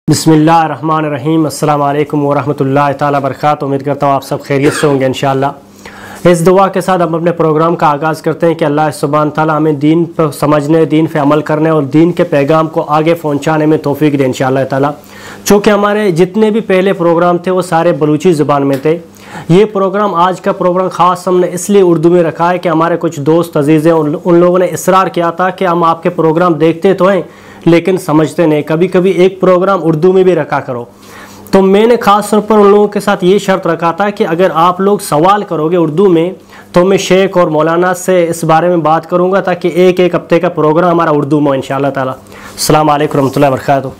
बिस्मिल्लाहिर्रहमानिर्रहीम। अस्सलाम वालेकुम वरहमतुल्लाहि ताला बरकातहू। उम्मीद करता हूँ आप सब खैरियत से होंगे इंशाअल्लाह। इस दुआ के साथ हम अपने प्रोग्राम का आगाज़ करते हैं कि अल्लाह सुब्हान ताला हमें दीन पर समझने, दीन पे अमल करने और दीन के पैगाम को आगे पहुँचाने में तौफीक दे इंशाअल्लाह ताला। चूँकि हमारे जितने भी पहले प्रोग्राम थे वो सारे बलूची ज़ुबान में थे। ये प्रोग्राम, आज का प्रोग्राम ख़ास हमने इसलिए उर्दू में रखा है कि हमारे कुछ दोस्त अजीज़ हैं, उन लोगों ने इसरार किया था कि हम आपके प्रोग्राम देखते तो हैं लेकिन समझते नहीं, कभी कभी एक प्रोग्राम उर्दू में भी रखा करो। तो मैंने ख़ास तौर पर उन लोगों के साथ ये शर्त रखा था कि अगर आप लोग सवाल करोगे उर्दू में तो मैं शेख और मौलाना से इस बारे में बात करूँगा ताकि एक एक हफ्ते का प्रोग्राम हमारा उर्दू में इंशाअल्लाह ताला। अस्सलाम वालेकुम रहमतुल्लाहि व बरकातहू।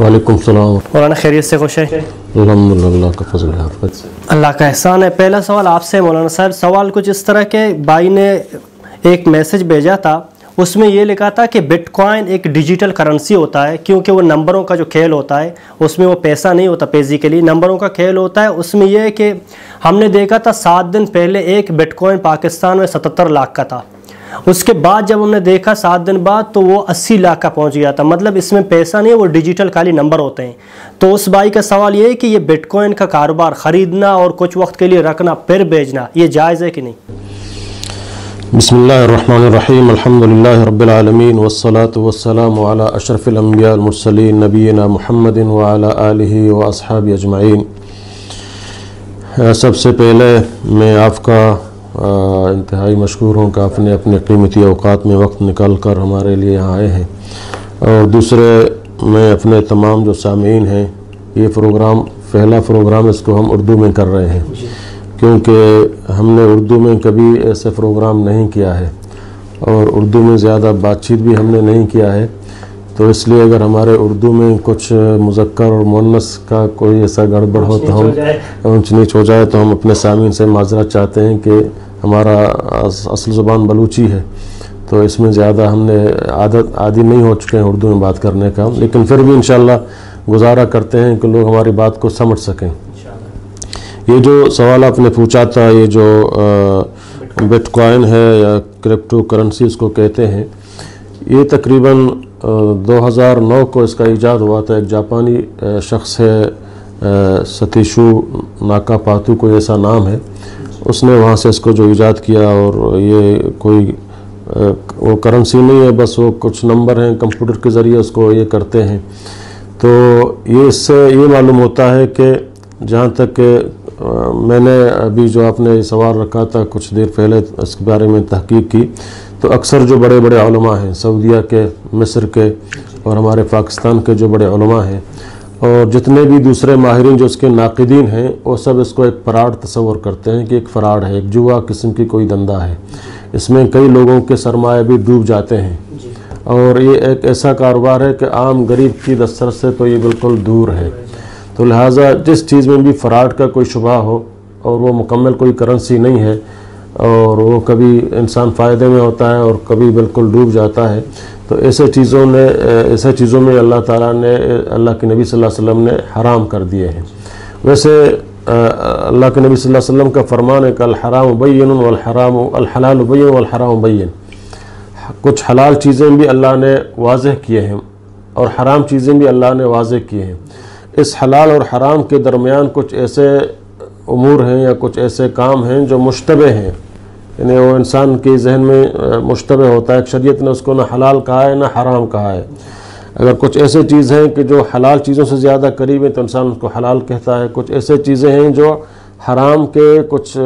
वालेकुम सलाम। मौलाना खैरियत से खुश है? अल्हम्दुलिल्लाह का फज़ल है, अल्लाह का एहसान है। पहला सवाल आपसे मौलाना साहब, सवाल कुछ इस तरह के, भाई ने एक मैसेज भेजा था, उसमें ये लिखा था कि बिटकॉइन एक डिजिटल करेंसी होता है, क्योंकि वो नंबरों का जो खेल होता है उसमें वो पैसा नहीं होता, बेसिकली नंबरों का खेल होता है। उसमें यह है कि हमने देखा था 7 दिन पहले एक बिटकॉइन पाकिस्तान में 77 लाख का था। उसके बाद जब हमने देखा 7 दिन बाद तो वो 80 लाख का पहुंच गया था। मतलब इसमें पैसा नहीं है, वो डिजिटल खाली नंबर होते हैं। तो उस भाई का सवाल ये है कि ये बिटकॉइन का कारोबार ख़रीदना और कुछ वक्त के लिए रखना फिर बेचना ये जायज़ है कि नहीं? बिस्मिल्लाहिर्रहमानिर्रहीम। अल्हम्दुलिल्लाहि रब्बिल आलमीन वस्सलातु वस्सलामु अला अशरफिल अंबिया वल मुरसलीन नबीना मुहम्मदिन व अला आलिहि व अस्हाबी अजमाइन। सबसे पहले मैं आपका इंतहाई मशकूर हूँ कि आपने अपने कीमती औकात में वक्त निकाल कर हमारे लिए यहाँ आए हैं। और दूसरे, मैं अपने तमाम जो सामीन हैं, ये प्रोग्राम पहला प्रोग्राम इसको हम उर्दू में कर रहे हैं क्योंकि हमने उर्दू में कभी ऐसे प्रोग्राम नहीं किया है और उर्दू में ज़्यादा बातचीत भी हमने नहीं किया है। तो इसलिए अगर हमारे उर्दू में कुछ मुज़क्कर और मुअन्नस का कोई ऐसा गड़बड़ हो तो हम ऊंच नीच हो जाए तो हम अपने सामीन से माजरत चाहते हैं कि हमारा असल ज़ुबान बलूची है, तो इसमें ज़्यादा हमने आदी नहीं हो चुके हैं उर्दू में बात करने का, लेकिन फिर भी इंशाअल्लाह गुजारा करते हैं कि लोग हमारी बात को समझ सकें। ये जो सवाल आपने पूछा था, ये जो बिटकॉइन है या क्रिप्टो करेंसी इसको कहते हैं, ये तकरीबन 2009 को इसका ईजाद हुआ था। एक जापानी शख्स है, सतीशु नाकापातू कोई ऐसा नाम है, उसने वहाँ से इसको जो ईजाद किया। और ये कोई वो करेंसी नहीं है, बस वो कुछ नंबर हैं, कंप्यूटर के ज़रिए उसको ये करते हैं। तो ये इससे ये मालूम होता है कि जहाँ तक मैंने अभी जो आपने सवाल रखा था कुछ देर पहले इसके बारे में तहकीक की, तो अक्सर जो बड़े बड़े उलमा हैं, सऊदीया के, मिस्र के और हमारे पाकिस्तान के जो बड़े उलमा हैं और जितने भी दूसरे माहिरीन जो इसके नाक़िदीन हैं, वो सब इसको एक फ़राड तस्वर करते हैं कि एक फ़राड है, एक जुआ किस्म की कोई धंधा है। इसमें कई लोगों के सरमाए भी डूब जाते हैं और ये एक ऐसा कारोबार है कि आम गरीब की दस्तरस से तो ये बिल्कुल दूर है। तो लिहाजा जिस चीज़ में भी फ़राड का कोई शुबा हो और वो मुकम्मल कोई करेंसी नहीं है और वो कभी इंसान फ़ायदे में होता है और कभी बिल्कुल डूब जाता है, तो ऐसे चीज़ों में अल्लाह ताला ने, अल्लाह के नबी सल्लल्लाहु अलैहि वसल्लम ने हराम कर दिए हैं। वैसे अल्लाह के नबी सल्लल्लाहु अलैहि वसल्लम का फरमान है कि अल हराम बय्यिनुन वल हराम अल हलाल बय्यिन वल हराम बय्यिन। कुछ हलाल चीज़ें भी अल्लाह ने वाज़ेह किए हैं और हराम चीज़ें भी अल्लाह ने वाज़ेह किए हैं। इस हलाल और हराम के दरमियान कुछ ऐसे उमूर हैं या कुछ ऐसे काम हैं जो मुश्तबे हैं, यानी वो इंसान के जहन में मुश्तबे होता है। शरीयत ने उसको ना हलाल कहा है ना हराम कहा है। अगर कुछ ऐसे चीज़ हैं कि जो हलाल चीज़ों से ज़्यादा करीब है तो इंसान उसको हलाल कहता है। कुछ ऐसे चीज़ें हैं जो हराम के कुछ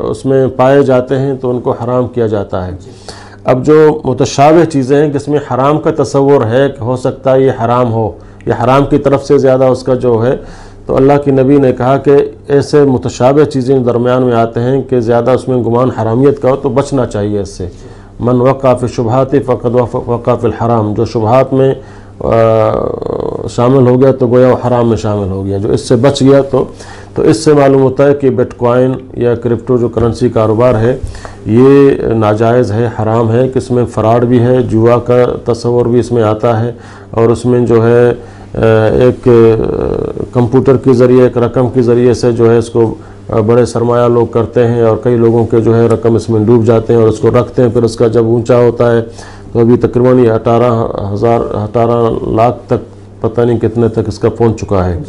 उसमें पाए जाते हैं तो उनको हराम किया जाता है। अब जो मुतशाबिह चीज़ें हैं जिसमें हराम का तसव्वुर है कि हो सकता है ये हराम हो या हराम की तरफ से ज़्यादा उसका जो है, तो अल्लाह की नबी ने कहा कि ऐसे मुतशाबिह चीज़ें दरमियान में आते हैं कि ज़्यादा उसमें गुमान हरामियत का हो तो बचना चाहिए इससे। मन वक़ा फ़ी शुबहात फ़क़द वक़ा फ़िल हराम, जो शुबहात में शामिल हो गया तो गोया वो हराम में शामिल हो गया। जो इससे बच गया तो इससे मालूम होता है कि बिटकॉइन या क्रिप्टो जो करेंसी कारोबार है ये नाजायज़ है, हराम है, कि इसमें फ़राड भी है, जुआ का तस्वर भी इसमें आता है और उसमें जो है एक कंप्यूटर के ज़रिए, एक रकम के ज़रिए से जो है इसको बड़े सरमाया लोग करते हैं और कई लोगों के जो है रकम इसमें डूब जाते हैं और उसको रखते हैं। फिर उसका जब ऊंचा होता है तो अभी तकरीबन ये 18 लाख तक पता नहीं कितने तक इसका पहुंच चुका है।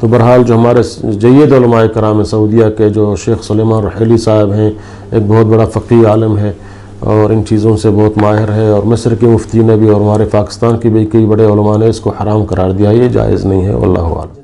तो बहरहाल जो हमारे जय्यद उलमाए कराम सऊदीया के जो शेख सुलेमान रुहैली साहब हैं, एक बहुत बड़ा फ़क़ीह आलम है और इन चीज़ों से बहुत माहिर है, और मिस्र के मुफ्ती ने भी और हमारे पाकिस्तान के भी कई बड़े उलमा ने इसको हराम करार दिया, ये जायज़ नहीं है। वल्लाहु आलम।